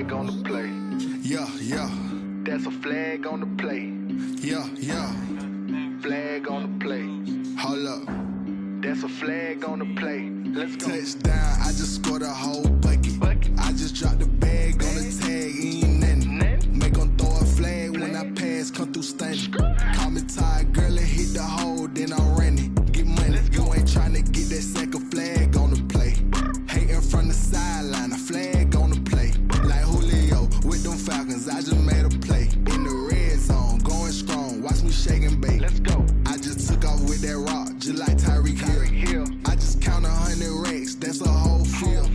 flag on the play. Yeah, yeah. That's a flag on the play. Yeah, yeah. Flag on the play. Hold up. That's a flag on the play. Let's go. Touchdown, I just scored a whole bucket. I just dropped the bag on the tag, ain't nothing. Make them throw a flag when I pass, come through stunning. Call me tired, girl, it hit the hole, then I'm running. Get money, you ain't tryna get that second flag on the play. Hating from the sideline, a flag on the play. Like Julio with them Falcons, I just made a play. In the red zone, going strong, watch me shake and bake. Let's go. I just took off with that rock, just like Tyreek Hill. I just count 100 racks, that's a whole field.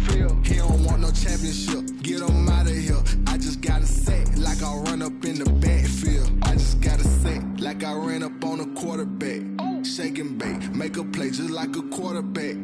He don't want no championship, get him out of here. I just got a set, like I run up in the backfield. I just got a set, like I ran up on a quarterback. Shake and bake, make a play just like a quarterback.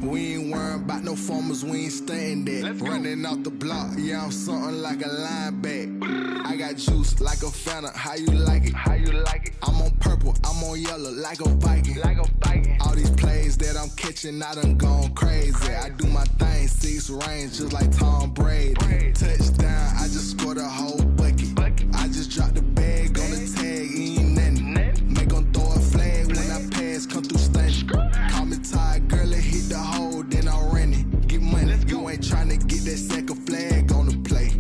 We ain't worrying about no formers, we ain't staying there. Running off the block, yeah, I'm something like a linebacker. I got juice like a Fanta, how you like it? How you like it? I'm on purple, I'm on yellow, like a Viking. Like a Viking. All these plays that I'm catching, I done gone crazy. I do my thing, 6 range, just like Tom Brady. Touchdown, I just scored a whole bucket. I just dropped the bag on the tag, ain't nothing. Make them throw a flag when I pass, come through stunning. Call me tired, girl, it hit the hole, then I'm running. Get money, you ain't tryna get that second flag on the play.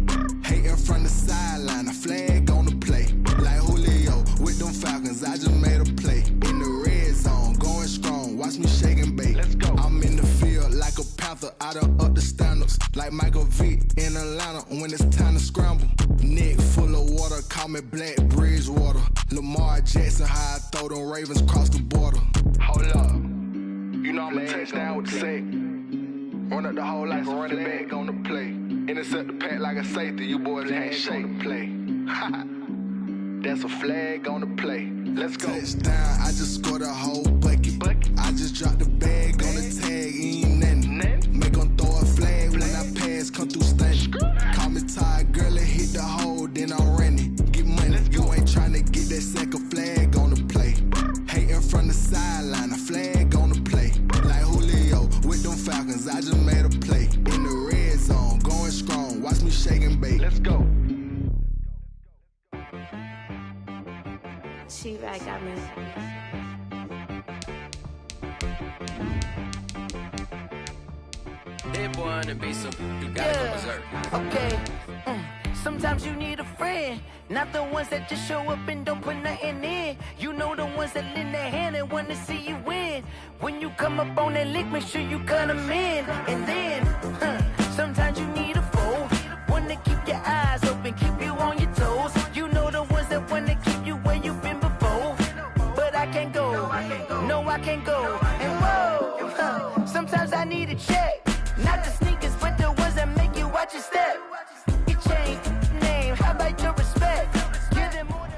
Hating from the sideline, a flag on the play. Like Julio with them Falcons, I just made a play. In the red zone, going strong, watch me shake and bake. Let's go. I'm in the field like a Panther, I done up the standards. Like Michael Vick in Atlanta when it's time to scramble. Neck full of water, call me Black Bridgewater. Lamar Jackson, how I throw them Ravens cross the border. Hold up. You know I'm a touchdown with the sack. Run up the hole like a running back on the play. Intercept the pack like a safety. You boys ain't shake the play. That's a flag on the play. Let's go. Touchdown, I just scored a whole bucket. I just dropped the bag on the tag, ain't nothing. Make them throw a flag when I pass, come through stunning. Call me tired, girl, it hit the hole, then I'm running. Get money, you ain't tryna get that second flag on the play. Hating from the sideline, a flag on the play. Like Julio with them Falcons, I just made a play. In the red zone, going strong, watch me shake and bake. Let's go. T-Rag got me. That boy on the beat, so you gotta go berserk. Okay. Sometimes you need a friend, not the ones that just show up and don't put nothing in. You know the ones that lend their hand and want to see you win. When you come up on that lick, make sure you cut them in. And then, sometimes you need a foe, one to keep your eyes open, keep you on your toes. You know the ones that want to keep you where you've been before. But I can't go, no I can't go. And whoa, sometimes I need a check, not the sneakers, but the ones that make you watch your step. You change name, how about your respect? Give them more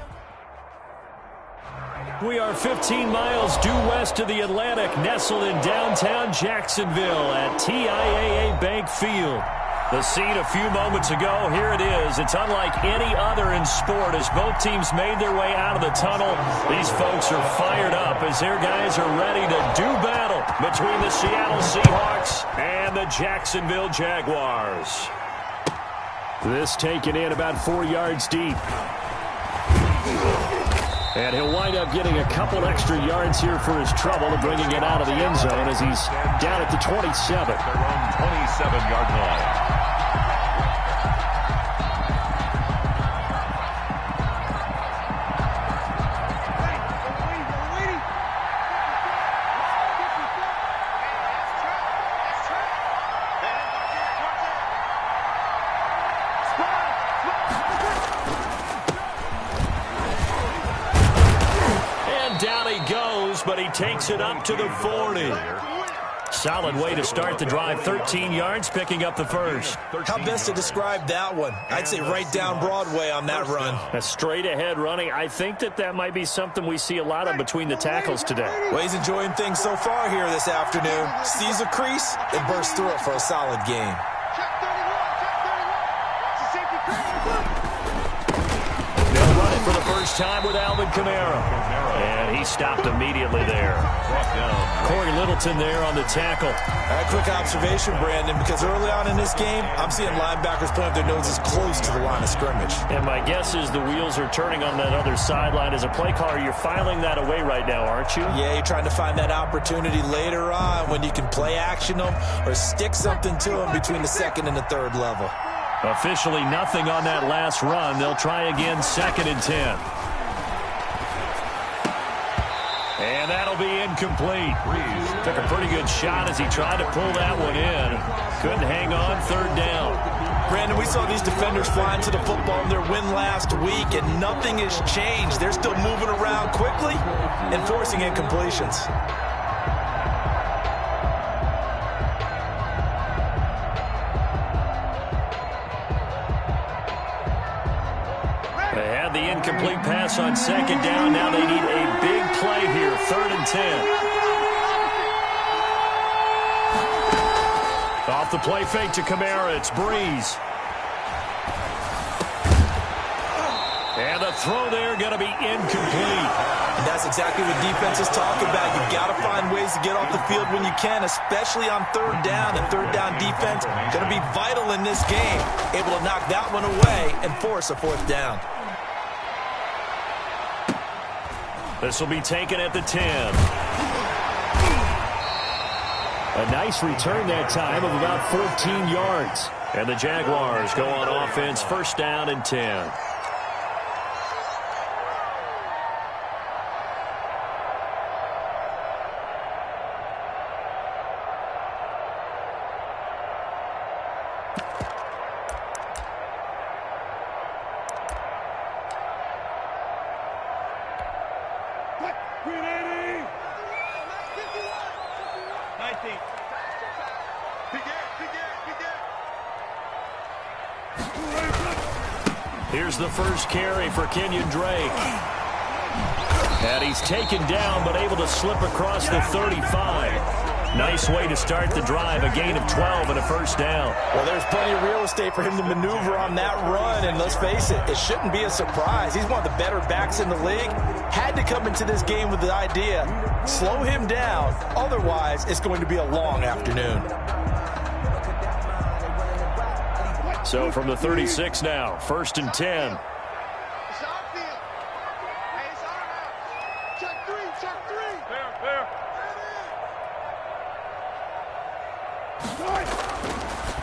than... We are 15 miles due west of the Atlantic, nestled in downtown Jacksonville at TIAA Bank Field. The scene a few moments ago, here it is. It's unlike any other in sport as both teams made their way out of the tunnel. These folks are fired up as their guys are ready to do battle between the Seattle Seahawks and the Jacksonville Jaguars. This taken in about 4 yards deep. And he'll wind up getting a couple extra yards here for his trouble and bringing it out of the end zone as he's down at the 27. Their own 27-yard line. But he takes it up to the 40. Solid way to start the drive. 13 yards, picking up the first. How best to describe that one? I'd say right down Broadway on that run. A straight ahead running. I think that might be something we see a lot of between the tackles today. Well, he's enjoying things so far here this afternoon. Sees a crease and bursts through it for a solid game. time with Alvin Kamara. And he stopped immediately there. Corey Littleton there on the tackle. A quick observation, Brandon, because early on in this game, I'm seeing linebackers putting their noses close to the line of scrimmage. And my guess is the wheels are turning on that other sideline. As a play caller, you're filing that away right now, aren't you? Yeah, you're trying to find that opportunity later on when you can play action them or stick something to them between the second and the third level. Officially nothing on that last run. They'll try again, 2nd and 10. And that'll be incomplete. Took a pretty good shot as he tried to pull that one in. Couldn't hang on, 3rd down. Brandon, we saw these defenders flying to the football in their win last week, and nothing has changed. They're still moving around quickly and forcing incompletions. They had the incomplete pass on 2nd down. Now they need a big play here, 3rd and 10. Off the play fake to Kamara, it's Breeze. And the throw there going to be incomplete. And that's exactly what defenses talk about. You've got to find ways to get off the field when you can, especially on 3rd down. And 3rd down defense going to be vital in this game. Able to knock that one away and force a 4th down. This will be taken at the 10. A nice return that time of about 14 yards. And the Jaguars go on offense, 1st down and 10. Here's the first carry for Kenyon Drake. And he's taken down, but able to slip across the 35. Nice way to start the drive, a gain of 12 and a 1st down. Well, there's plenty of real estate for him to maneuver on that run, and let's face it, it shouldn't be a surprise. He's one of the better backs in the league. Had to come into this game with the idea, slow him down, otherwise it's going to be a long afternoon. So from the 36 now, 1st and 10.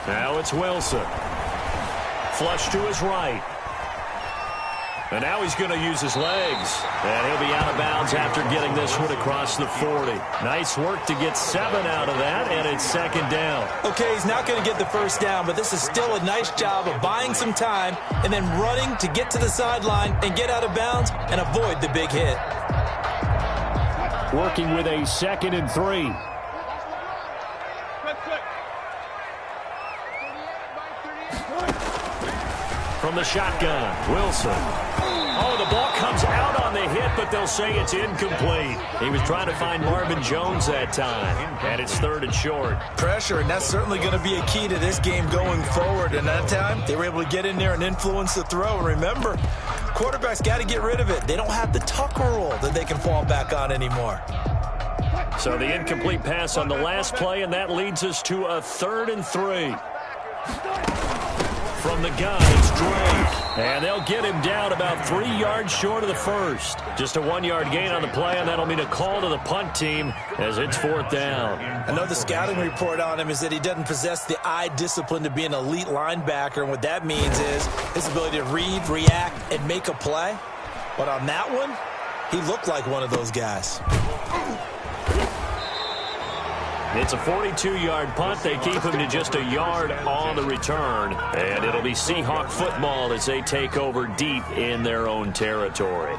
Now it's Wilson. Flush to his right. And now he's going to use his legs. And he'll be out of bounds after getting this one across the 40. Nice work to get 7 out of that, and it's 2nd down. Okay, he's not going to get the 1st down, but this is still a nice job of buying some time and then running to get to the sideline and get out of bounds and avoid the big hit. Working with a 2nd and 3. From the shotgun, Wilson. Oh, the ball comes out on the hit, but they'll say it's incomplete. He was trying to find Marvin Jones that time, and it's 3rd and short. Pressure, and that's certainly going to be a key to this game going forward. And that time, they were able to get in there and influence the throw. And remember, quarterbacks got to get rid of it. They don't have the Tucker rule that they can fall back on anymore. So the incomplete pass on the last play, and that leads us to a 3rd and 3. From the gun, it's Drake. And they'll get him down about 3 yards short of the 1st. Just a 1-yard gain on the play, and that'll mean a call to the punt team as it's 4th down. Another scouting report on him is that he doesn't possess the eye discipline to be an elite linebacker. And what that means is his ability to read, react, and make a play. But on that one, he looked like one of those guys. It's a 42-yard punt. They keep him to just a yard on the return. And it'll be Seahawk football as they take over deep in their own territory.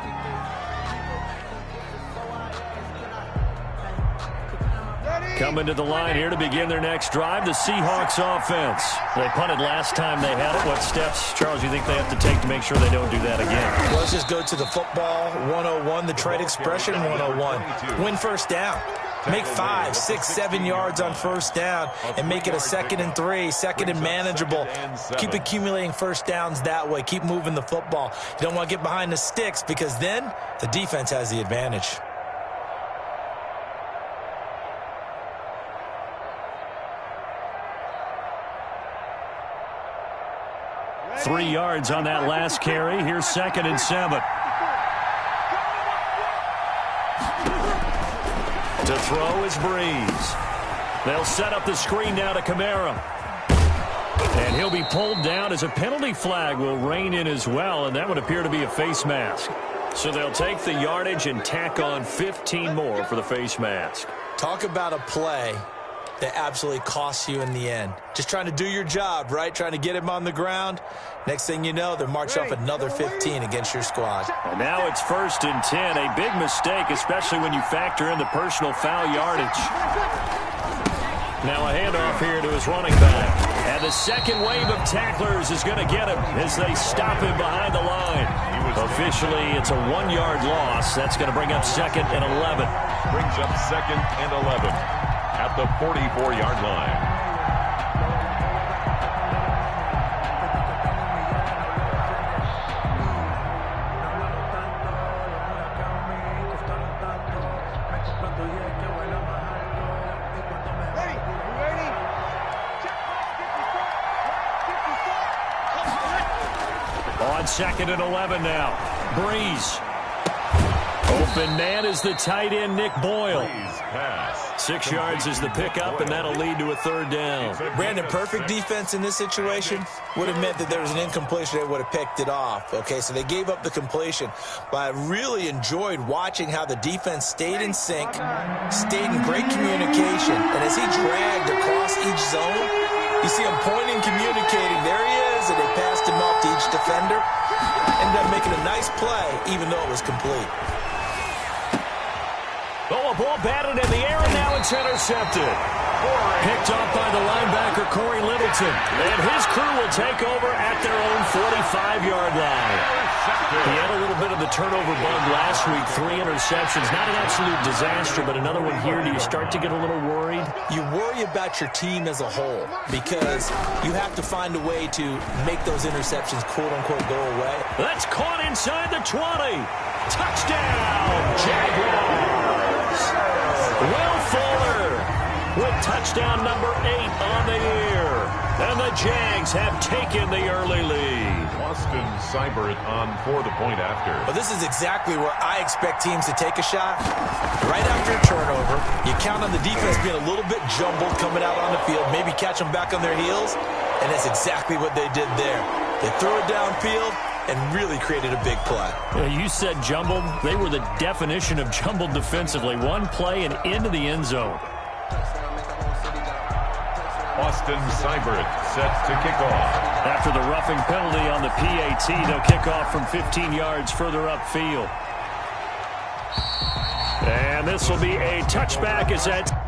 Coming to the line here to begin their next drive, the Seahawks offense. They punted last time they had it. What steps, Charles, you think they have to take to make sure they don't do that again? Well, let's just go to the football 101, the trade expression 101. Win 1st down. Make 5, 6, 7 yards on first down and make it a 2nd and 3, 2nd and manageable. Keep accumulating first downs that way. Keep moving the football. You don't want to get behind the sticks because then the defense has the advantage. Three yards on that last carry. Here's 2nd and 7. To throw is Breeze. They'll set up the screen now to Kamara. And he'll be pulled down as a penalty flag will rein in as well, and that would appear to be a face mask. So they'll take the yardage and tack on 15 more for the face mask. Talk about a play that absolutely costs you in the end. Just trying to do your job, right? Trying to get him on the ground. Next thing you know, they're marching off another 15 against your squad. And now it's 1st and 10. A big mistake, especially when you factor in the personal foul yardage. Now a handoff here to his running back. And the second wave of tacklers is going to get him as they stop him behind the line. Officially, it's a 1-yard loss. That's going to bring up 2nd and 11. Brings up 2nd and 11 at the 44-yard line. On 2nd and 11 now. Breeze. Open man is the tight end, Nick Boyle. 6 yards is the pickup, and that'll lead to a 3rd down. Brandon, perfect defense in this situation would have meant that there was an incompletion. They would have picked it off. Okay, so they gave up the completion. But I really enjoyed watching how the defense stayed in sync, stayed in great communication. And as he dragged across each zone, you see him pointing, communicating. There he is, and they passed him off to each defender. Ended up making a nice play, even though it was complete. Oh, a ball batted in the air, and now it's intercepted. Picked off by the linebacker, Corey Littleton. And his crew will take over at their own 45-yard line. He had a little bit of the turnover bug last week. 3 interceptions. Not an absolute disaster, but another one here. Do you start to get a little worried? You worry about your team as a whole because you have to find a way to make those interceptions, quote-unquote, go away. That's caught inside the 20. Touchdown, Jaguars. Will Fuller with touchdown number 8 on the year. And the Jags have taken the early lead. Austin Seibert on for the point after. Well, this is exactly where I expect teams to take a shot. Right after a turnover, you count on the defense being a little bit jumbled coming out on the field, maybe catch them back on their heels, and that's exactly what they did there. They threw it downfield and really created a big play. You said jumbled. They were the definition of jumbled defensively. One play and into the end zone. Austin Seibert set to kick off. After the roughing penalty on the PAT, they'll kick off from 15 yards further upfield. And this will be a touchback as that...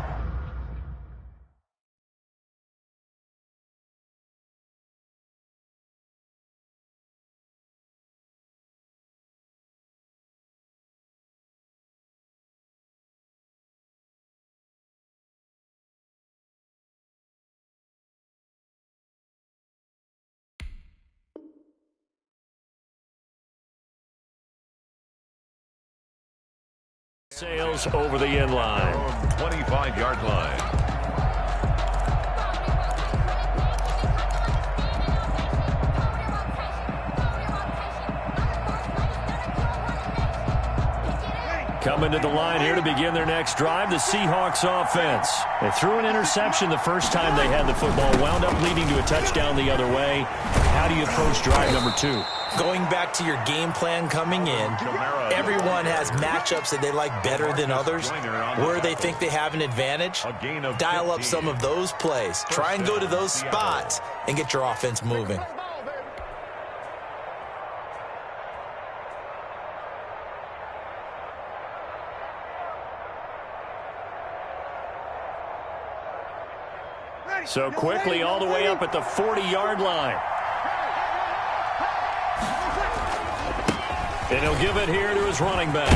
Sails over the end line. 25-yard line. Coming to the line here to begin their next drive, the Seahawks offense. They threw an interception the first time they had the football, wound up leading to a touchdown the other way. How do you approach drive number 2? Going back to your game plan coming in, everyone has matchups that they like better than others. Where they think they have an advantage, dial up some of those plays. Try and go to those spots and get your offense moving. So quickly all the way up at the 40-yard line. And he'll give it here to his running back.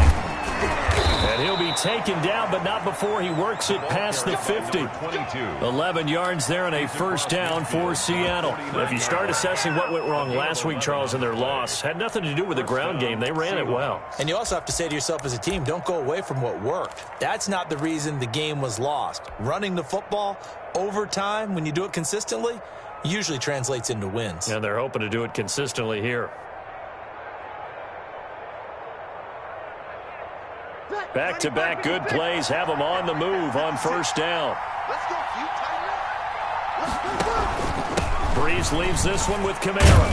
And he'll be taken down, but not before he works it past the 50. 11 yards there and a first down for Seattle. If you start assessing what went wrong last week, Charles, in their loss, had nothing to do with the ground game. They ran it well. And you also have to say to yourself as a team, don't go away from what worked. That's not the reason the game was lost. Running the football over time, when you do it consistently, usually translates into wins. And they're hoping to do it consistently here. Back-to-back good plays have them on the move on first down. Breeze leaves this one with Kamara.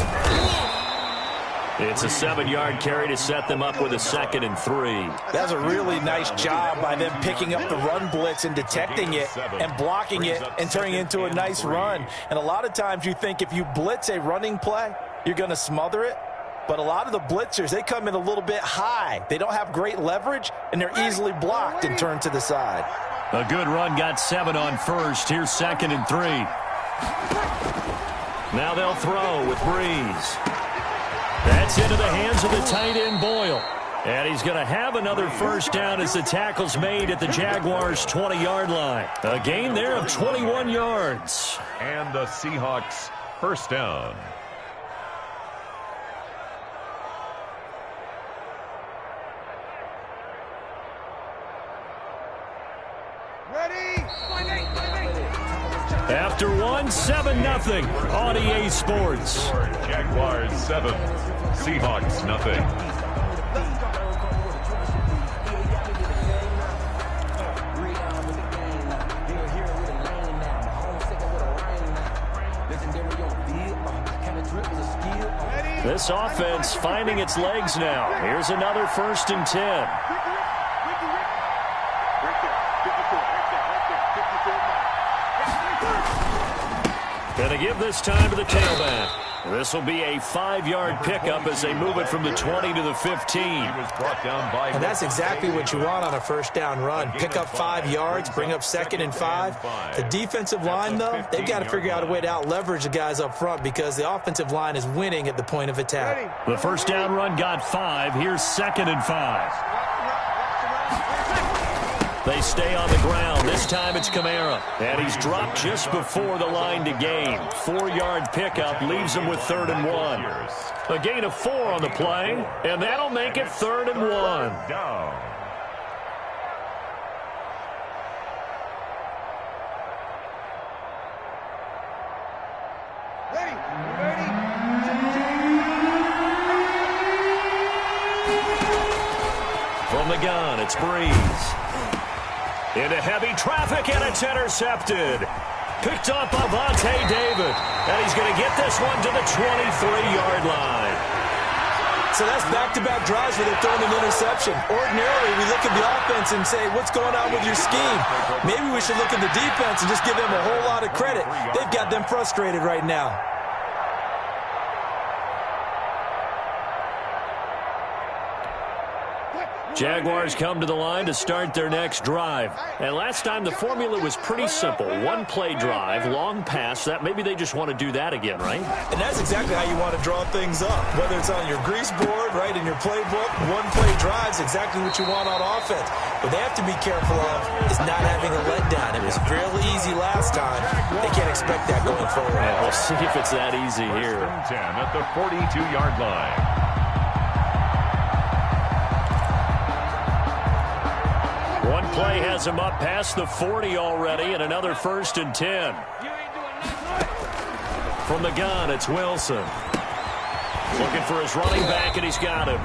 It's a 7-yard carry to set them up with a 2nd and 3. That's a really nice job by them picking up the run blitz and detecting it and blocking it and turning it into a nice run. And a lot of times you think if you blitz a running play, you're going to smother it. But a lot of the blitzers, they come in a little bit high. They don't have great leverage, and they're easily blocked and turned to the side. A good run got 7 on first. Here's 2nd and 3. Now they'll throw with Breeze. That's into the hands of the tight end Boyle. And he's going to have another first down as the tackle's made at the Jaguars' 20-yard line. A gain there of 21 yards. And the Seahawks first down. After one, 7-0 on EA Sports. Jaguars 7, Seahawks nothing. This offense finding its legs now. Here's another 1st and 10. Going to give this time to the tailback. This will be a 5-yard pickup as they move it from the 20 to the 15. And that's exactly what you want on a first down run. Pick up 5 yards, bring up 2nd and 5. The defensive line, though, they've got to figure out a way to out-leverage the guys up front because the offensive line is winning at the point of attack. The first down run got 5. Here's 2nd and 5. They stay on the ground. This time it's Kamara. And he's dropped just before the line to gain. 4-yard pickup leaves him with 3rd and 1. A gain of 4 on the play, and that'll make it 3rd and 1. From the gun, it's Breeze. Into heavy traffic, and it's intercepted. Picked up by Vontae David. And he's going to get this one to the 23-yard line. So that's back-to-back drives where they're throwing an interception. Ordinarily, we look at the offense and say, what's going on with your scheme? Maybe we should look at the defense and just give them a whole lot of credit. They've got them frustrated right now. Jaguars come to the line to start their next drive. And last time the formula was pretty simple. 1-play drive, long pass. That maybe they just want to do that again, right? And that's exactly how you want to draw things up. Whether it's on your grease board, right, in your playbook, 1-play drives, exactly what you want on offense. What they have to be careful of is not having a letdown. It was fairly easy last time. They can't expect that going forward. Yeah, we'll see if it's that easy here. 10 at the 42-yard line. One play has him up past the 40 already, and another 1st and 10. From the gun, it's Wilson. Looking for his running back, and he's got him.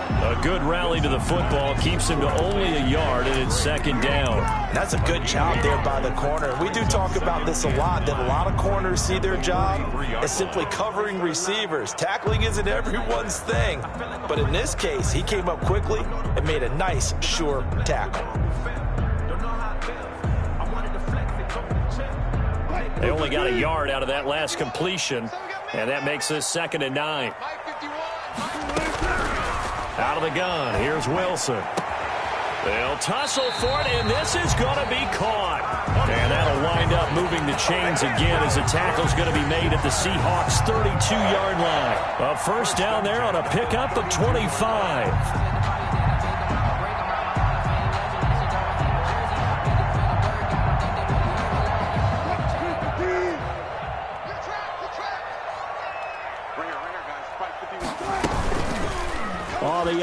A good rally to the football keeps him to only a yard, and it's 2nd down. That's a good job there by the corner. We do talk about this a lot, that a lot of corners see their job as simply covering receivers. Tackling isn't everyone's thing. But in this case, he came up quickly and made a nice, sure tackle. They only got a yard out of that last completion, and that makes this 2nd and 9. Out of the gun, here's Wilson. They'll tussle for it, and this is going to be caught. And that'll wind up moving the chains again as the tackle's going to be made at the Seahawks' 32-yard line. A first down there on a pickup of 25.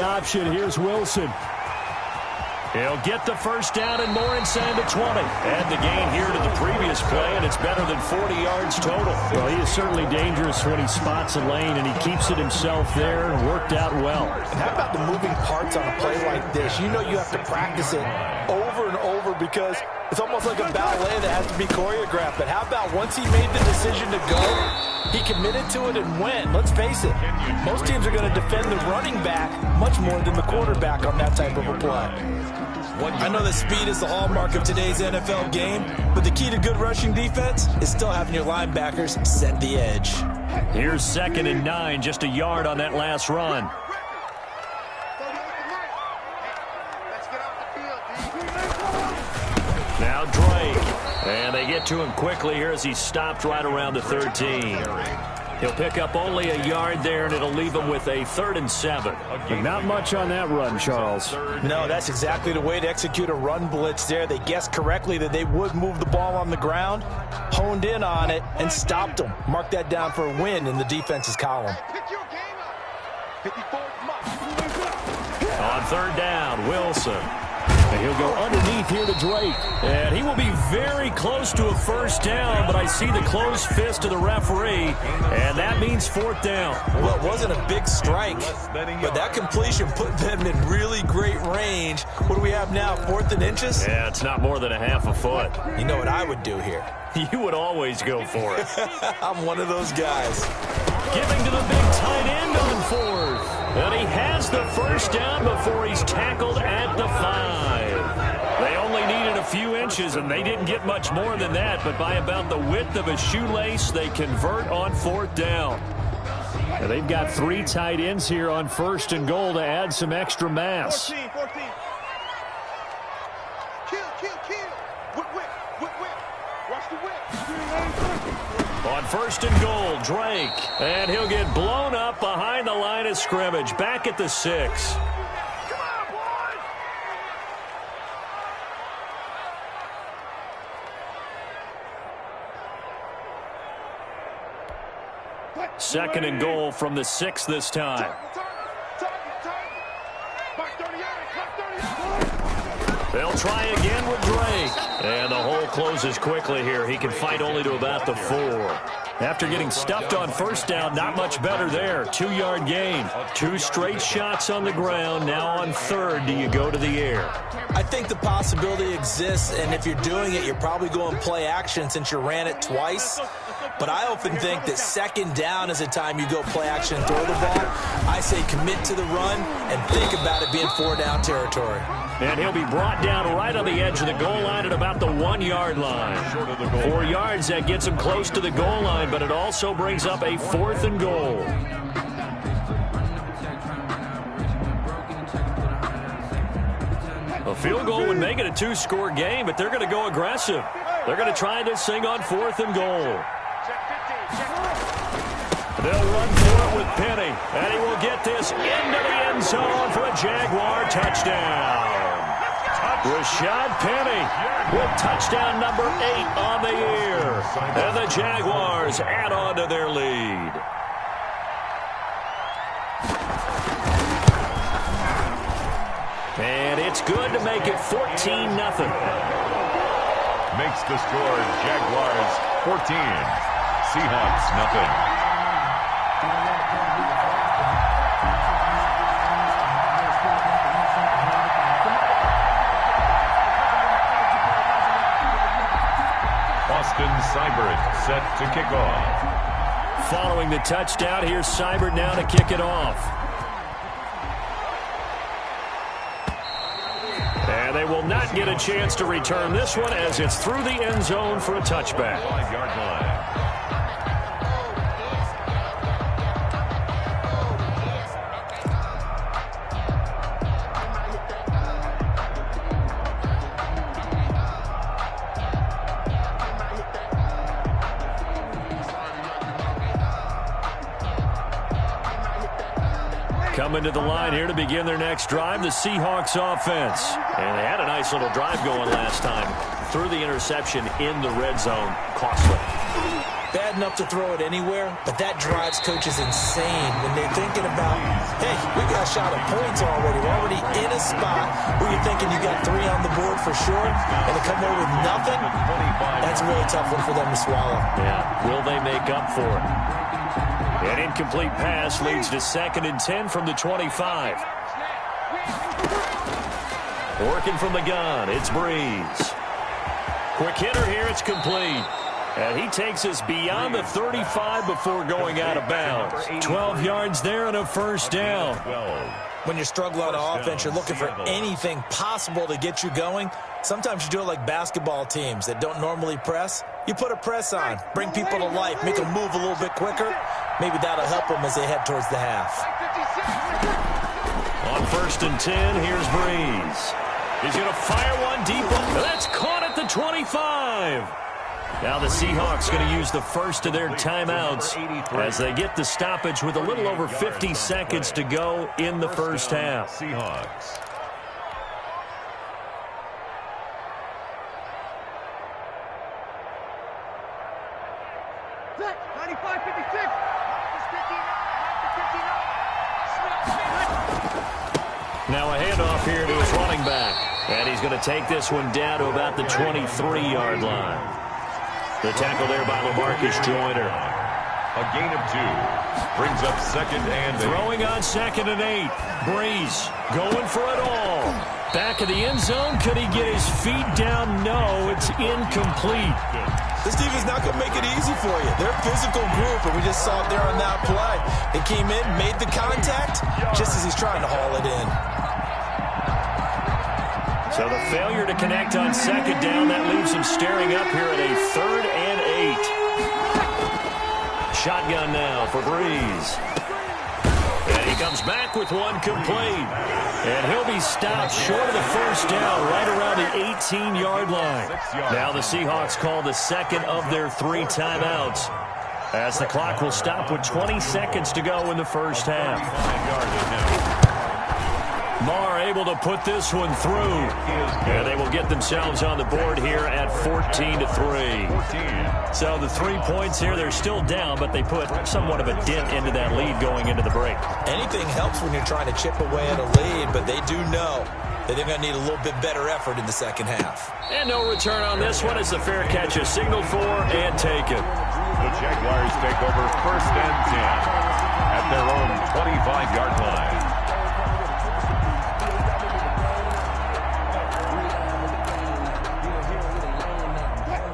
option. Here's Wilson. He'll get the first down and more inside the 20. Add the gain here to the previous play, and it's better than 40 yards total. Well, he is certainly dangerous when he spots a lane, and he keeps it himself there and worked out well. And how about the moving parts on a play like this? You know you have to practice it over and over because it's almost like a ballet that has to be choreographed. But how about once he made the decision to go, he committed to it and went. Let's face it, most teams are going to defend the running back much more than the quarterback on that type of a play. I know that speed is the hallmark of today's NFL game, but the key to good rushing defense is still having your linebackers set the edge. Here's 2nd and 9, just a yard on that last run. Now Drake, and they get to him quickly here as he's stopped right around the 13. He'll pick up only a yard there, and it'll leave him with a 3rd and 7. But not much on that run, Charles. No, that's exactly the way to execute a run blitz there. They guessed correctly that they would move the ball on the ground, honed in on it, and stopped them. Mark that down for a win in the defense's column. On 3rd down, Wilson. And he'll go underneath here to Drake. And he will be very close to a first down, but I see the closed fist of the referee, and that means 4th down. Well, it wasn't a big strike, but that completion put them in really great range. What do we have now, 4th and inches? Yeah, it's not more than a half a foot. You know what I would do here? You would always go for it. I'm one of those guys. Giving to the big tight end on 4th. And he has the first down before he's tackled at the 5. They only needed a few inches, and they didn't get much more than that. But by about the width of a shoelace, they convert on 4th down. And they've got 3 tight ends here on 1st and goal to add some extra mass. 14. Kill. Whip. Watch the whip. On 1st and goal, Drake. And he'll get blown up behind the line of scrimmage. Back at the 6. Come on, boys! 2nd and goal from the 6 this time. They'll try again with Drake. And the hole closes quickly here. He can fight only to about the 4. After getting stuffed on 1st down, not much better there. 2-yard gain. 2 straight shots on the ground. Now on 3rd, do you go to the air? I think the possibility exists, and if you're doing it, you're probably going play action since you ran it twice. But I often think that 2nd down is the time you go play action and throw the ball. I say commit to the run and think about it being 4-down territory. And he'll be brought down right on the edge of the goal line at about the 1-yard line. 4 yards, that gets him close to the goal line, but it also brings up a 4th and goal. A field goal would make it a 2-score game, but they're going to go aggressive. They're going to try this thing on 4th and goal. They'll run for it with Penny, and he will get this into the end zone for a Jaguar touchdown. Rashad Penny with touchdown number 8 on the year. And the Jaguars add on to their lead. And it's good to make it 14-0. Makes the score Jaguars 14, Seahawks nothing. Austin Seibert set to kick off. Following the touchdown, here's Seibert now to kick it off. And they will not get a chance to return this one as it's through the end zone for a touchback. 5-yard line. Coming to the line here to begin their next drive, the Seahawks offense. And they had a nice little drive going last time. Through the interception in the red zone. Costly. bad enough to throw it anywhere, but that drives coaches insane when they're thinking about, hey, we got a shot at points already. We're already in a spot where you're thinking you got 3 on the board for sure, and to come away with nothing, that's a really tough one for them to swallow. Yeah, will they make up for it? An incomplete pass leads to 2nd and 10 from the 25. Working from the gun, it's Breeze. Quick hitter here, it's complete. And he takes us beyond the 35 before going out of bounds. 12 yards there and a first down. When you're struggling on offense, you're looking for anything possible to get you going. Sometimes you do it like basketball teams that don't normally press. You put a press on, bring people to life, make them move a little bit quicker. Maybe that'll help them as they head towards the half. On 1st and 10, here's Breeze. He's going to fire one deep. That's caught at the 25. Now the Seahawks going to use the first of their timeouts as they get the stoppage with a little over 50 seconds to go in the first half. Seahawks. Now a handoff here to his running back. And he's going to take this one down to about the 23-yard line. The tackle there by LaMarcus Joyner. A gain of 2. Brings up 2nd and 8. Throwing on 2nd and 8. Breeze going for it all. Back of the end zone. Could he get his feet down? No, it's incomplete. This defense not going to make it easy for you. They're a physical group, and we just saw it there on that play. They came in, made the contact, just as he's trying to haul it in. So the failure to connect on 2nd down, that leaves him staring up here at a 3rd and 8. Shotgun now for Breeze. And he comes back with one complete. And he'll be stopped short of the first down right around the 18-yard line. Now the Seahawks call the 2nd of their 3 timeouts, as the clock will stop with 20 seconds to go in the first half. Marr able to put this one through. And they will get themselves on the board here at 14-3. So the 3 points here, they're still down, but they put somewhat of a dent into that lead going into the break. Anything helps when you're trying to chip away at a lead, but they do know that they're going to need a little bit better effort in the second half. And no return on this one as the fair catch is signaled for and taken. The Jaguars take over 1st and 10 at their own 25-yard line.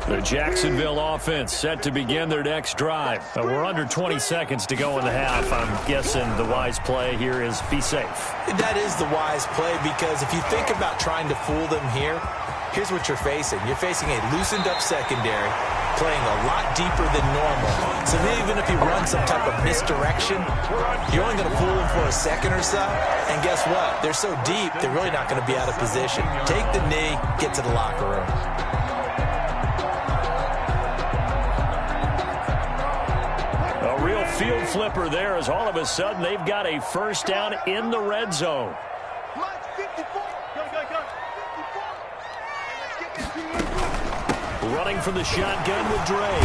The Jacksonville offense set to begin their next drive. We're under 20 seconds to go in the half. I'm guessing the wise play here is be safe. That is the wise play, because if you think about trying to fool them here, here's what you're facing. You're facing a loosened up secondary, playing a lot deeper than normal. So even if you run some type of misdirection, you're only going to fool them for a second or so. And guess what? They're so deep, they're really not going to be out of position. Take the knee, get to the locker room. Field flipper there, as all of a sudden they've got a first down in the red zone. Running from the shotgun with Drake.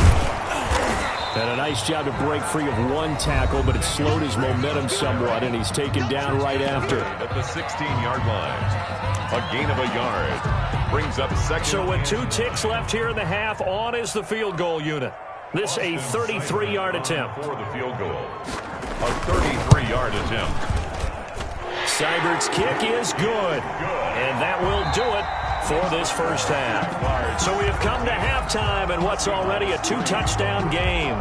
And a nice job to break free of one tackle, but it slowed his momentum somewhat, and he's taken down right after. At the 16-yard line. A gain of a yard. Brings up 2nd. So with 2 ticks left here in the half, on is the field goal unit. This a 33-yard attempt. For the field goal. A 33-yard attempt. Seibert's kick is good. And that will do it for this first half. So we have come to halftime in what's already a 2-touchdown game,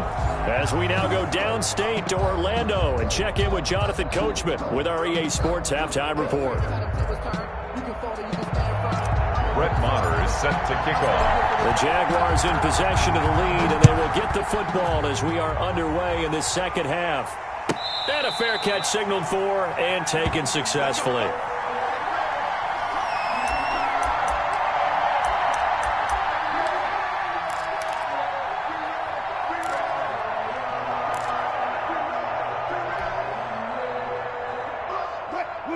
as we now go downstate to Orlando and check in with Jonathan Coachman with our EA Sports Halftime Report. Brett Maher is set to kick off. The Jaguars in possession of the lead, and they will get the football as we are underway in this second half. And a fair catch signaled for and taken successfully.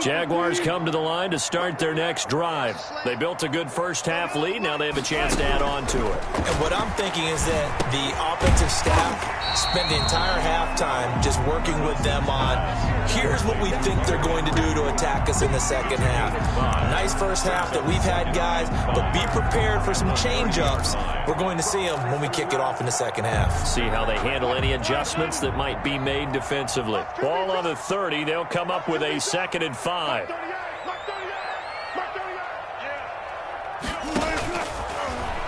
Jaguars come to the line to start their next drive. They built a good first-half lead. Now they have a chance to add on to it. And what I'm thinking is that the offensive staff spent the entire halftime just working with them on, here's what we think they're going to do to attack us in the second half. Nice first half that we've had, guys, but be prepared for some change-ups. We're going to see them when we kick it off in the second half. See how they handle any adjustments that might be made defensively. Ball on the 30. They'll come up with a 2nd and 5.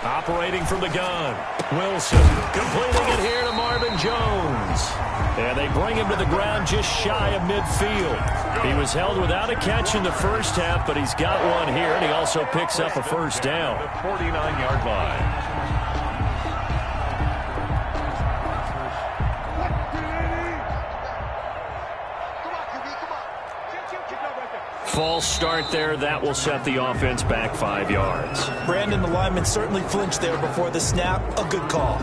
Operating from the gun, Wilson completing it here to Marvin Jones. And they bring him to the ground just shy of midfield. He was held without a catch in the first half, but he's got one here, and he also picks up a first down. 49-yard line. False start there. That will set the offense back 5 yards. Brandon, the lineman certainly flinched there before the snap. A good call.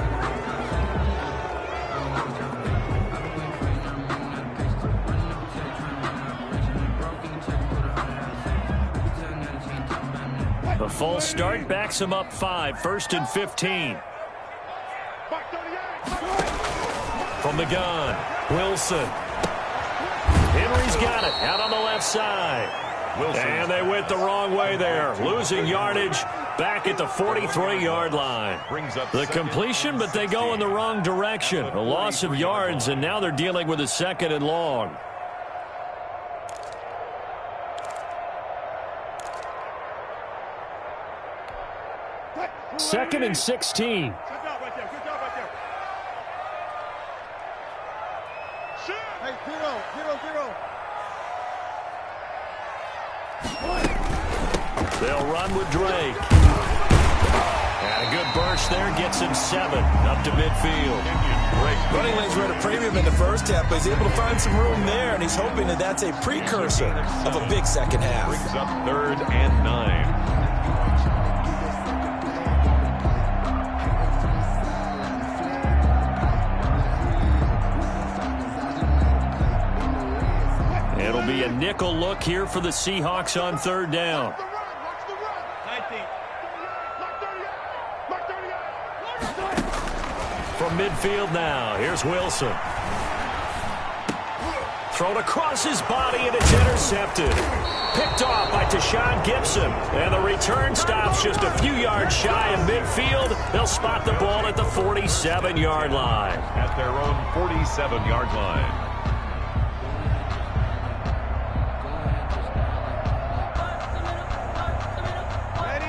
The false start backs him up 5. 1st and 15. From the gun, Wilson. Henry's got it out on the left side. Wilson. And they went the wrong way there, losing yardage back at the 43-yard line. The completion, but they go in the wrong direction. A loss of yards, and now they're dealing with a 2nd and long. Second and 16. They'll run with Drake. And a good burst there gets him 7 up to midfield. Running lanes were at a premium in the first half, but he's able to find some room there, and he's hoping that that's a precursor of a big second half. Brings up 3rd and 9. It'll be a nickel look here for the Seahawks on 3rd down. From midfield now, here's Wilson. Thrown across his body, and it's intercepted. Picked off by Tashawn Gibson. And the return stops just a few yards shy of midfield. They'll spot the ball at the 47-yard line. At their own 47-yard line.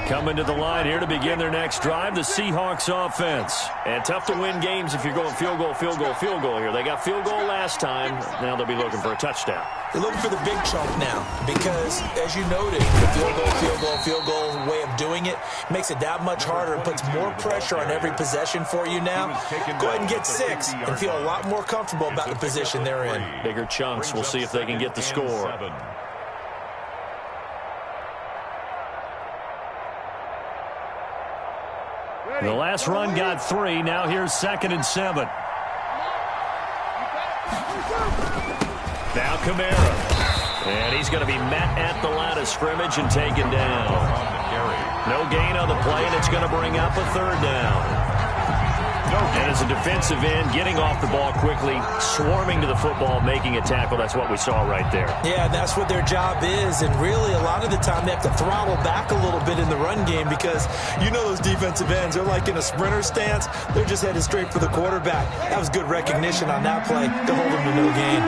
Coming to the line here to begin their next drive, the Seahawks offense. And tough to win games if you're going field goal, field goal, field goal here. They got field goal last time. Now they'll be looking for a touchdown. They're looking for the big chunk now because, as you noted, the field goal way of doing it makes it that much harder. It puts more pressure on every possession for you now. Go ahead and get 6 and feel a lot more comfortable about the position they're in. Bigger chunks. We'll see if they can get the score. The last run got 3. Now here's 2nd and 7. Now Kamara. And he's going to be met at the line of scrimmage and taken down. No gain on the play, and it's going to bring up a 3rd down. And as a defensive end, getting off the ball quickly, swarming to the football, making a tackle, that's what we saw right there. Yeah, that's what their job is, and really a lot of the time they have to throttle back a little bit in the run game because you know those defensive ends, they're like in a sprinter stance. They're just headed straight for the quarterback. That was good recognition on that play to hold him to no gain.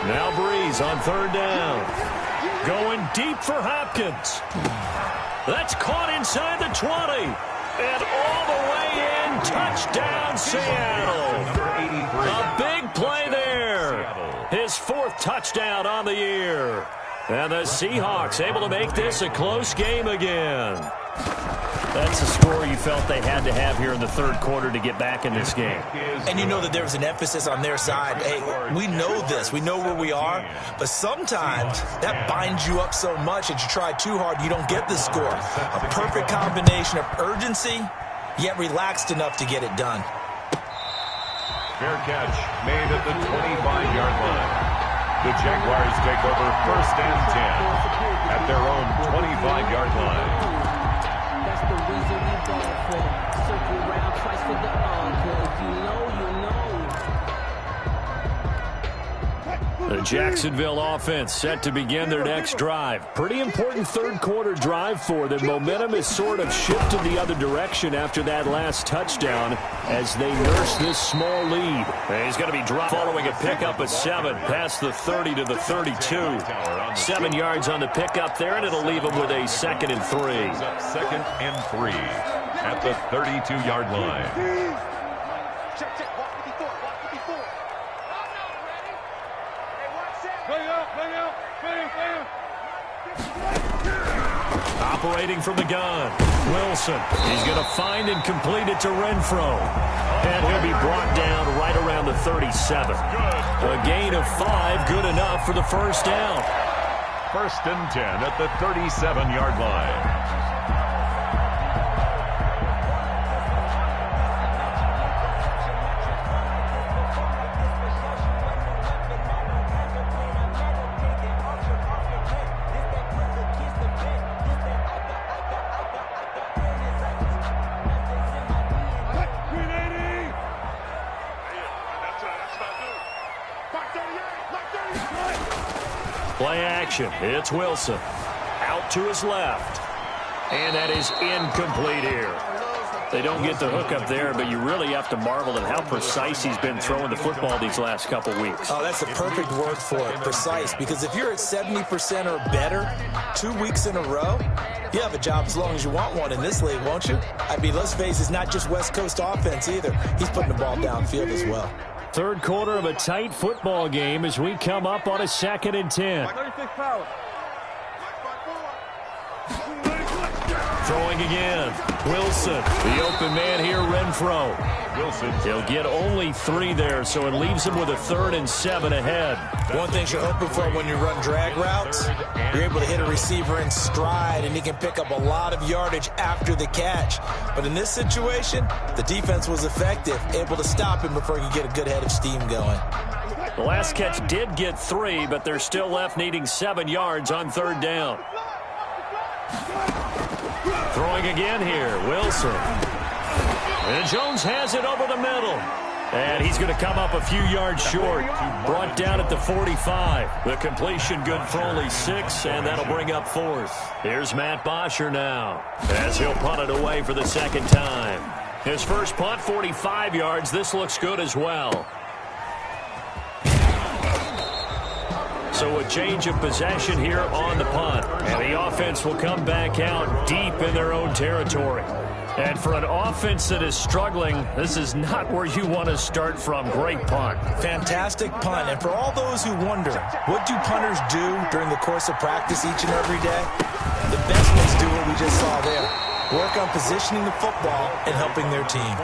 Now Breeze on 3rd down. Going deep for Hopkins. That's caught inside the 20. And all the way in. Touchdown, Seattle. A big play there. His 4th touchdown on the year. And the Seahawks able to make this a close game again. That's a score you felt they had to have here in the 3rd quarter to get back in this game. And you know that there was an emphasis on their side. Hey, we know this. We know where we are. But sometimes that binds you up so much that you try too hard, you don't get the score. A perfect combination of urgency, yet relaxed enough to get it done. Fair catch made at the 25-yard line. The Jaguars take over 1st and 10 at their own 25-yard line. That's the reason we ball for. Circle around twice for the encore. If you know, you know. The Jacksonville offense set to begin their next drive. Pretty important third-quarter drive for them. Momentum has sort of shifted the other direction after that last touchdown as they nurse this small lead. And he's going to be dropped following a pickup of 7 past the 30 to the 32. 7 yards on the pickup there, and it'll leave him with a 2nd and 3. 2nd and 3 at the 32-yard line. Operating from the gun, Wilson. He's going to find and complete it to Renfro. And he'll be brought down right around the 37. A gain of 5, good enough for the first down. 1st and 10 at the 37-yard line. Play action. It's Wilson. Out to his left. And that is incomplete here. They don't get the hook up there, but you really have to marvel at how precise he's been throwing the football these last couple weeks. Oh, that's a perfect word for it, precise, because if you're at 70% or better 2 weeks in a row, you have a job as long as you want one in this league, won't you? I mean, let's face it, it's not just West Coast offense either. He's putting the ball downfield as well. Third quarter of a tight football game as we come up on a 2nd and 10. Throwing again. Wilson. The open man here, Renfro. Wilson. He'll get only 3 there, so it leaves him with a 3rd and 7 ahead. One thing you're hoping for when you run drag routes, you're able to hit a receiver in stride, and he can pick up a lot of yardage after the catch. But in this situation, the defense was effective, able to stop him before he could get a good head of steam going. The last catch did get 3, but they're still left needing 7 yards on 3rd down. Throwing again here, Wilson. And Jones has it over the middle. And he's going to come up a few yards short. Brought down at the 45. The completion good for only 6, and that'll bring up 4th. Here's Matt Bosher now, as he'll punt it away for the 2nd time. His first punt, 45 yards. This looks good as well. So a change of possession here on the punt. And the offense will come back out deep in their own territory. And for an offense that is struggling, this is not where you want to start from. Great punt. Fantastic punt. And for all those who wonder, what do punters do during the course of practice each and every day? The best ones do what we just saw there. Work on positioning the football and helping their team.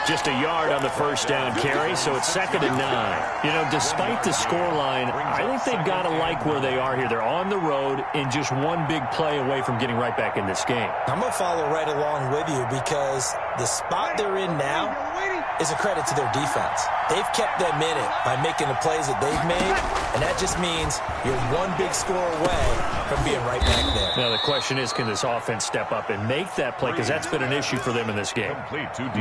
Just a yard on the first down carry, so it's 2nd and 9. You know, despite the scoreline, I think they've got to like where they are here. They're on the road and just one big play away from getting right back in this game. I'm going to follow right along with you because the spot they're in now is a credit to their defense. They've kept them in it by making the plays that they've made, and that just means you're one big score away from being right back there. Now the question is, can this offense step up and make that play? Because that's been an issue for them in this game.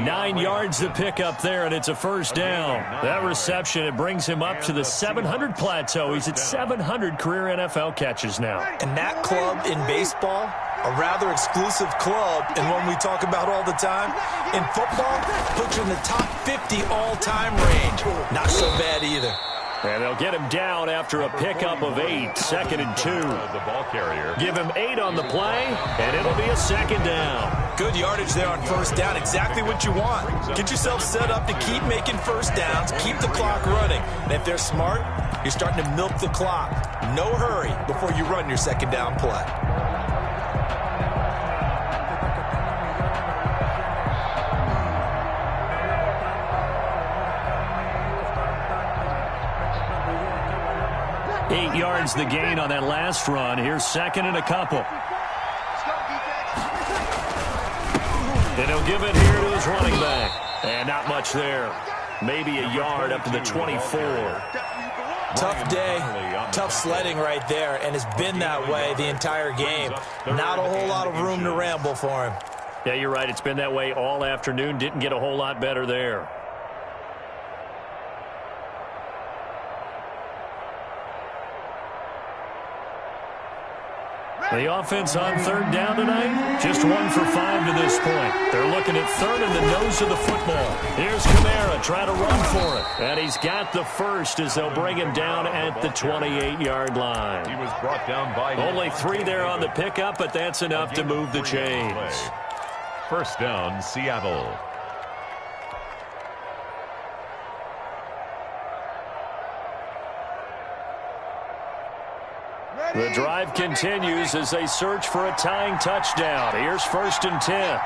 9 yards to pick up there, and it's a first down. That reception, it brings him up to the 700 plateau. He's at 700 career NFL catches now. And that club in baseball, a rather exclusive club, and one we talk about all the time. In football, puts you in the top 50 all-time range. Not so bad either. And they'll get him down after a pickup of 8, 2nd and 2. The ball carrier. Give him 8 on the play, and it'll be a 2nd down. Good yardage there on first down, exactly what you want. Get yourself set up to keep making first downs, keep the clock running. And if they're smart, you're starting to milk the clock. No hurry before you run your 2nd down play. Eight yards the gain on that last run. Here's 2nd and a couple. And he'll give it here to his running back. And not much there. maybe a yard up to the 24. Tough day, tough sledding right there, and it's been that way the entire game. Not a whole lot of room to ramble for him. Yeah, you're right. It's been that way all afternoon. Didn't get a whole lot better there. The offense on third down tonight, just 1 for 5 to this point. They're looking at third in the nose of the football. Here's Kamara trying to run for it. And he's got the first as they'll bring him down at the 28-yard line. He was brought down by only 3 there on the pickup, but that's enough to move the chains. First down, Seattle. The drive continues as they search for a tying touchdown. Here's 1st and 10.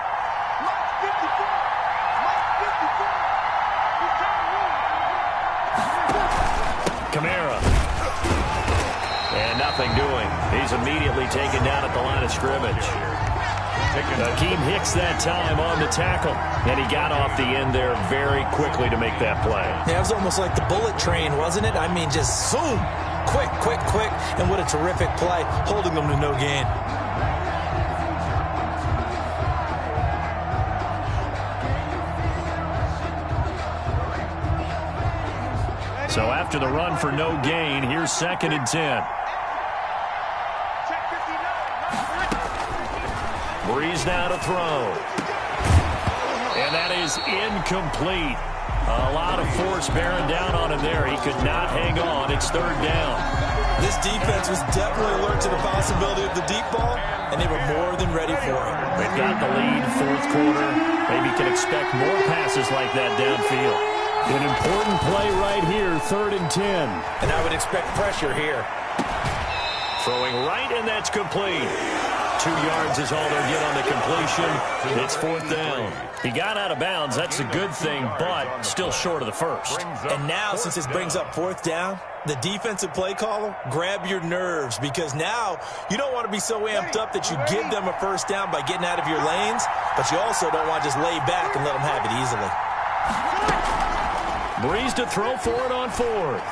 Kamara. And nothing doing. He's immediately taken down at the line of scrimmage. Akeem Hicks that time on the tackle. And he got off the end there very quickly to make that play. Yeah, it was almost like the bullet train, wasn't it? I mean, just zoom. Quick, quick, quick. And what a terrific play, holding them to no gain. So after the run for no gain, here's 2nd and 10. Breeze now to throw. And that is incomplete. A lot of force bearing down on him there. He could not hang on. It's 3rd down. This defense was definitely alert to the possibility of the deep ball, and they were more than ready for it. They've got the lead, 4th quarter. Maybe can expect more passes like that downfield. An important play right here, 3rd and 10. And I would expect pressure here. Throwing right, and that's complete. 2 yards is all they'll get on the completion. It's 4th down. He got out of bounds. That's a good thing, but still short of the first. And now, since this brings up 4th down, the defensive play caller, grab your nerves, because now you don't want to be so amped up that you give them a first down by getting out of your lanes, but you also don't want to just lay back and let them have it easily. Breeze to throw for it on 4th.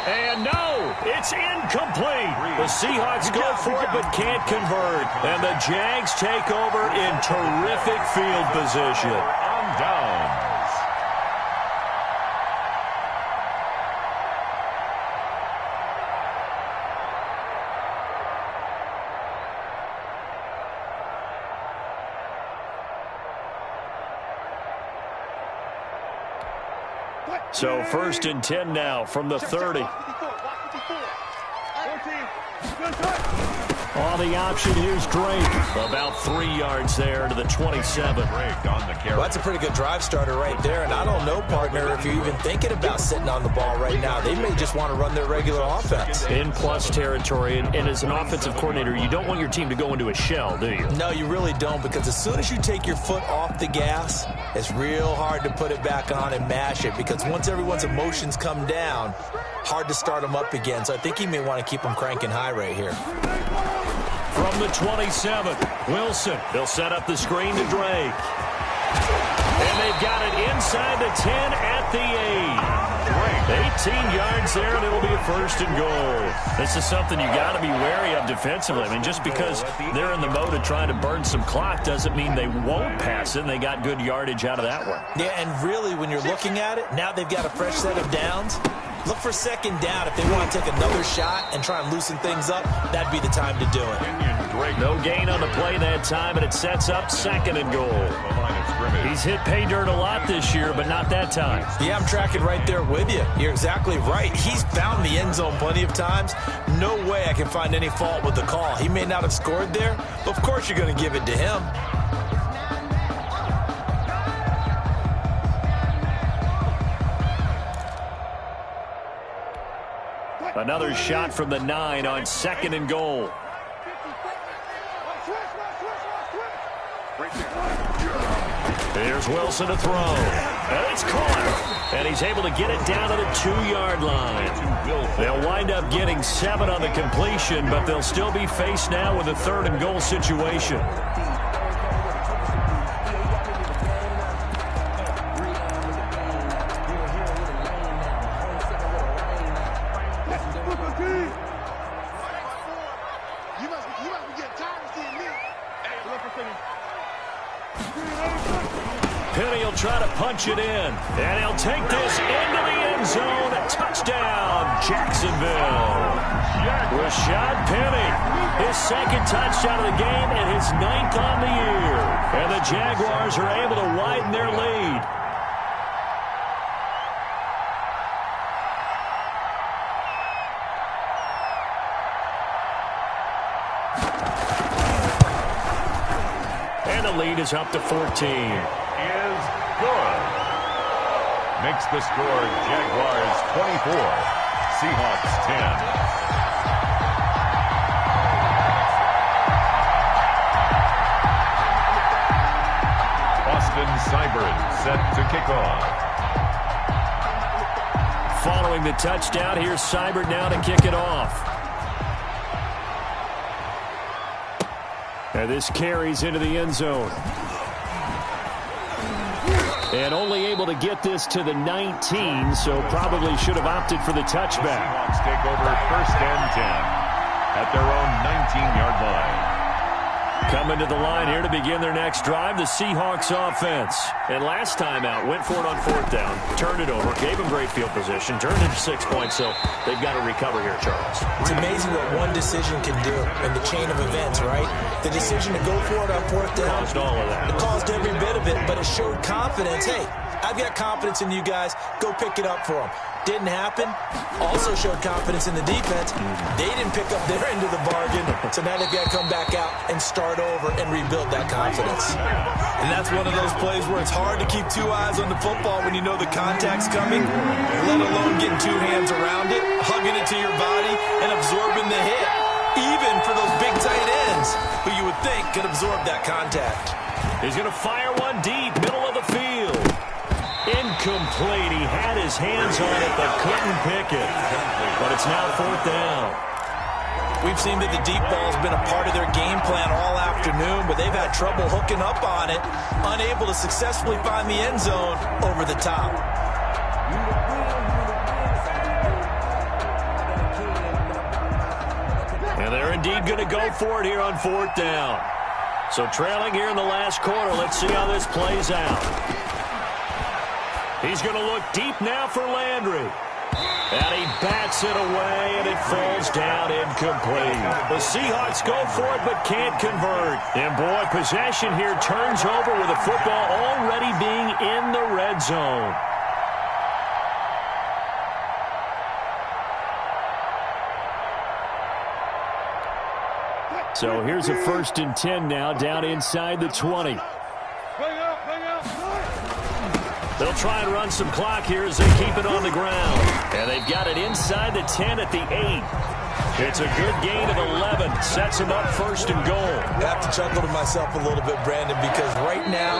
And no, it's incomplete. The Seahawks go for it but can't convert. And the Jags take over in terrific field position. On downs. So 1st and 10 now from the 30. On the option, here's Drake. About 3 yards there to the 27. Well, that's a pretty good drive starter right there. And I don't know, partner, if you're even thinking about sitting on the ball right now. They may just want to run their regular offense. In plus territory. And as an offensive coordinator, you don't want your team to go into a shell, do you? No, you really don't, because as soon as you take your foot off the gas, it's real hard to put it back on and mash it, because once everyone's emotions come down, hard to start them up again. So I think he may want to keep them cranking high right here. From the 27, Wilson. They'll set up the screen to Drake. And they've got it inside the 10 at the 8. 18 yards there, and it'll be a 1st and goal. This is something you got to be wary of defensively. I mean, just because they're in the mode of trying to burn some clock doesn't mean they won't pass it, and they got good yardage out of that one. Yeah, and really, when you're looking at it, now they've got a fresh set of downs. Look for 2nd down. If they want to take another shot and try and loosen things up, that'd be the time to do it. No gain on the play that time, and it sets up 2nd and goal. He's hit pay dirt a lot this year, but not that time. Yeah, I'm tracking right there with you. You're exactly right. He's found the end zone plenty of times. No way I can find any fault with the call. He may not have scored there, but of course you're going to give it to him. Another shot from the 9 on 2nd and goal. Here's Wilson to throw. And it's caught. And he's able to get it down to the 2-yard line. They'll wind up getting 7 on the completion, but they'll still be faced now with a 3rd and goal situation. Penny will try to punch it in, and he'll take this into the end zone. Touchdown, Jacksonville. Rashad Penny, his second touchdown of the game and his 9th on the year. And the Jaguars are able to widen their lead. And the lead is up to 14. Good. Makes the score Jaguars 24, Seahawks 10. Austin Seibert set to kick off. Following the touchdown, here's Seibert now to kick it off. And this carries into the end zone. And only able to get this to the 19, so probably should have opted for the touchback. The Seahawks take over 1st and 10 at their own 19-yard line. Coming to the line here to begin their next drive, the Seahawks offense. And last time out, went for it on 4th down, turned it over, gave them great field position, turned into 6 points, so they've got to recover here, Charles. It's amazing what one decision can do in the chain of events, right? The decision to go for it on 4th down. Caused all of that. It caused every bit of it, but it showed confidence. Hey, I've got confidence in you guys. Go pick it up for them. Didn't happen. Also showed confidence in the defense. They didn't pick up their end of the bargain, so now they've got to come back out and start over and rebuild that confidence. And that's one of those plays where it's hard to keep 2 eyes on the football when you know the contact's coming, let alone getting 2 hands around it, hugging it to your body, and absorbing the hit, even for those big tight ends who you would think could absorb that contact. He's going to fire one deep, middle of the field. Incomplete. He had his hands on it but couldn't pick it. But it's now 4th down. We've seen that the deep ball's been a part of their game plan all afternoon, but they've had trouble hooking up on it, unable to successfully find the end zone over the top. And they're indeed going to go for it here on 4th down. So trailing here in the last quarter, let's see how this plays out. He's going to look deep now for Landry. And he bats it away, and it falls down incomplete. The Seahawks go for it, but can't convert. And, boy, possession here turns over with the football already being in the red zone. So here's a 1st and 10 now, down inside the 20. They'll try and run some clock here as they keep it on the ground. And they've got it inside the 10 at the 8. It's a good gain of 11. Sets them up 1st and goal. I have to chuckle to myself a little bit, Brandon, because right now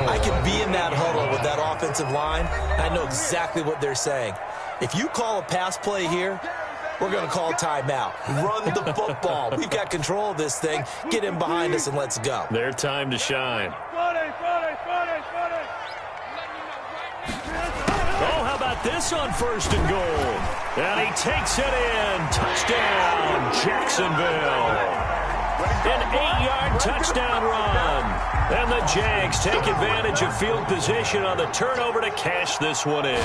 I can be in that huddle with that offensive line. I know exactly what they're saying. If you call a pass play here, we're going to call timeout. Run the football. We've got control of this thing. Get in behind us and let's go. Their time to shine. Oh, how about this on 1st and goal? And he takes it in. Touchdown, Jacksonville. An 8-yard touchdown run. And the Jags take advantage of field position on the turnover to cash this one in.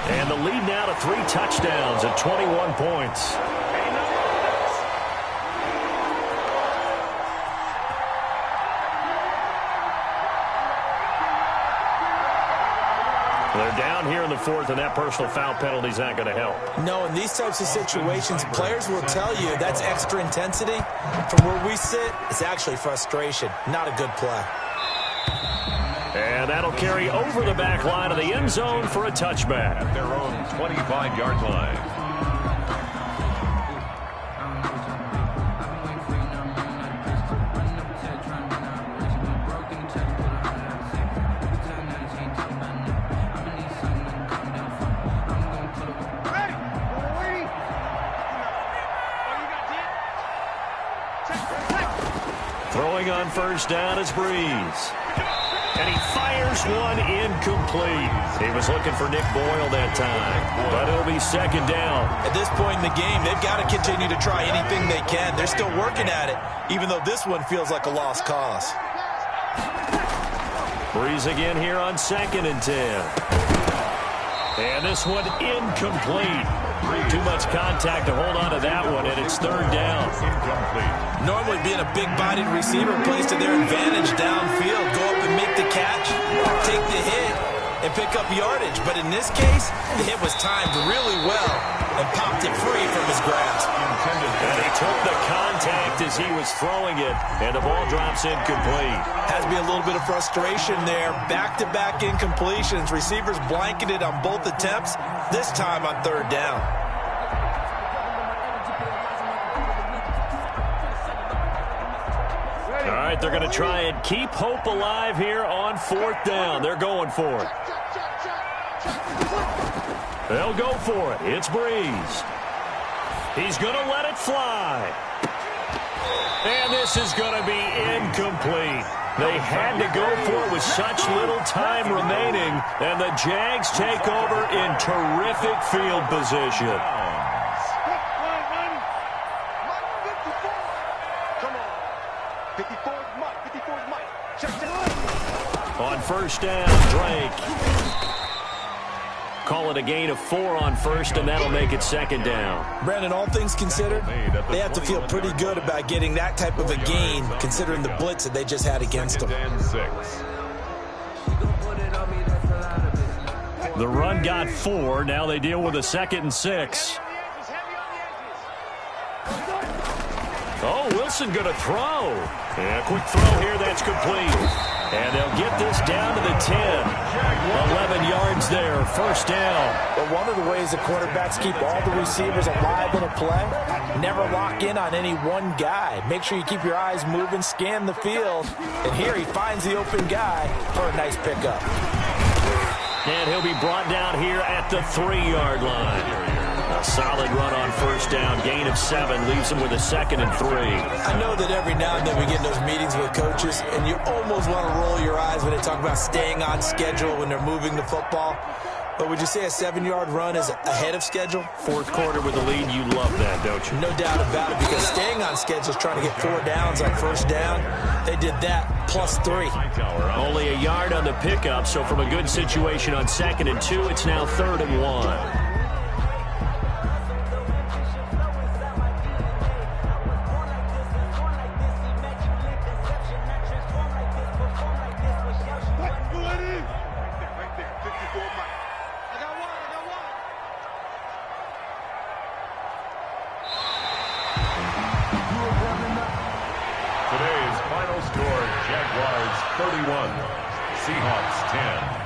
And the lead now to 3 touchdowns at 21 points. They're down here in the 4th, and that personal foul penalty is not going to help. No, in these types of situations, players will tell you that's extra intensity. From where we sit, it's actually frustration. Not a good play. And that'll carry over the back line of the end zone for a touchback. At their own 25-yard line. Throwing on 1st down is Breeze. And he fires one incomplete. He was looking for Nick Boyle that time, but it'll be second down. At this point in the game, they've got to continue to try anything they can. They're still working at it, even though this one feels like a lost cause. Breeze again here on 2nd and 10. And this one incomplete. Too much contact to hold on to that one, and it's 3rd down. Incomplete. Normally being a big-bodied receiver plays to their advantage downfield. Go up and make the catch, take the hit, and pick up yardage. But in this case, the hit was timed really well and popped it free from his grasp. And he took the contact as he was throwing it, and the ball drops incomplete. Has to be a little bit of frustration there. Back-to-back incompletions. Receivers blanketed on both attempts, this time on 3rd down. All right, they're going to try and keep hope alive here on 4th down. They're going for it. They'll go for it. It's Breeze. He's going to let it fly. And this is going to be incomplete. They had to go for it with such little time remaining, and the Jags take over in terrific field position. On 1st down, Drake. Call it a gain of 4 on 1st, and that'll make it 2nd down. Brandon, all things considered, they have to feel pretty good about getting that type of a gain, considering the blitz that they just had against them. The run got 4. Now they deal with a 2nd and 6. Oh, Wilson going to throw. And a quick throw here, that's complete. And they'll get this down to the 10. 11 yards there, 1st down. Well, one of the ways the quarterbacks keep all the receivers alive in a play, never lock in on any one guy. Make sure you keep your eyes moving, scan the field. And here he finds the open guy for a nice pickup. And he'll be brought down here at the 3-yard line. A solid run on 1st down. Gain of 7 leaves him with a 2nd and 3. I know that every now and then we get in those meetings with coaches, and you almost want to roll your eyes when they talk about staying on schedule when they're moving the football. But would you say a 7-yard run is ahead of schedule? 4th quarter with the lead, you love that, don't you? No doubt about it, because staying on schedule is trying to get 4 downs on 1st down. They did that plus 3. Only a yard on the pickup, so from a good situation on 2nd and 2, it's now 3rd and 1. Today's final score, Jaguars 31, Seahawks 10.